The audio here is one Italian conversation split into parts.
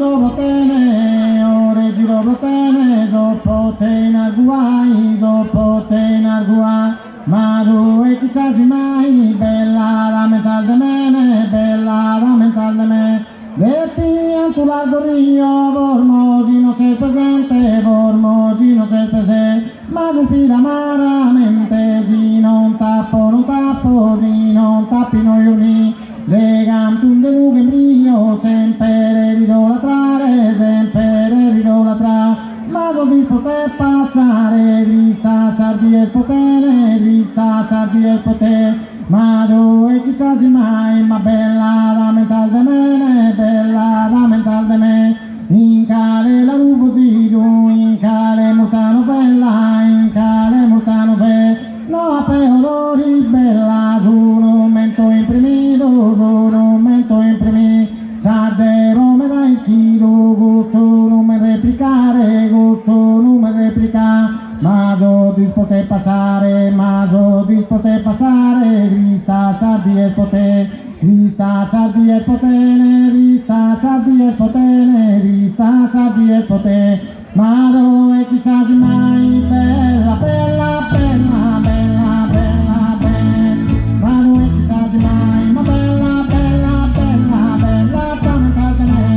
Giropotene, ore Giropotene, Giropotene arguai, Giropotene arguai, ma due chissà si mai, bella da mental de mene, bella da mental de me, detti antu largo rio, Bormogino c'è presente, Bormogino c'è presente, ma sospira amaramente, di non tappo, di non tappino gli uni, legam tu de lughe brio, sempre ridolatrare, ma so di poter passare, vista sardi il potere, vista sardi il potere, ma dove chissà si mai, ma bella da mental de me, bella da mental de me, in cale la rubo di tu, in cale mutano bella, in cale mutano bella, no a peodori bella, su un mento imprimido, Sardero me dai schido, gusto non me replicare, ma so dispote passare, vista sardi e potere, vista sardi e potere, vista sardi e potere, vista sardi e potere, ma dove chissà si mai, bella, bella, bella, bella, bella, bella, ma dove chissà si mai, ma bella, bella, bella, bella, tanta bene.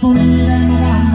pulire Madame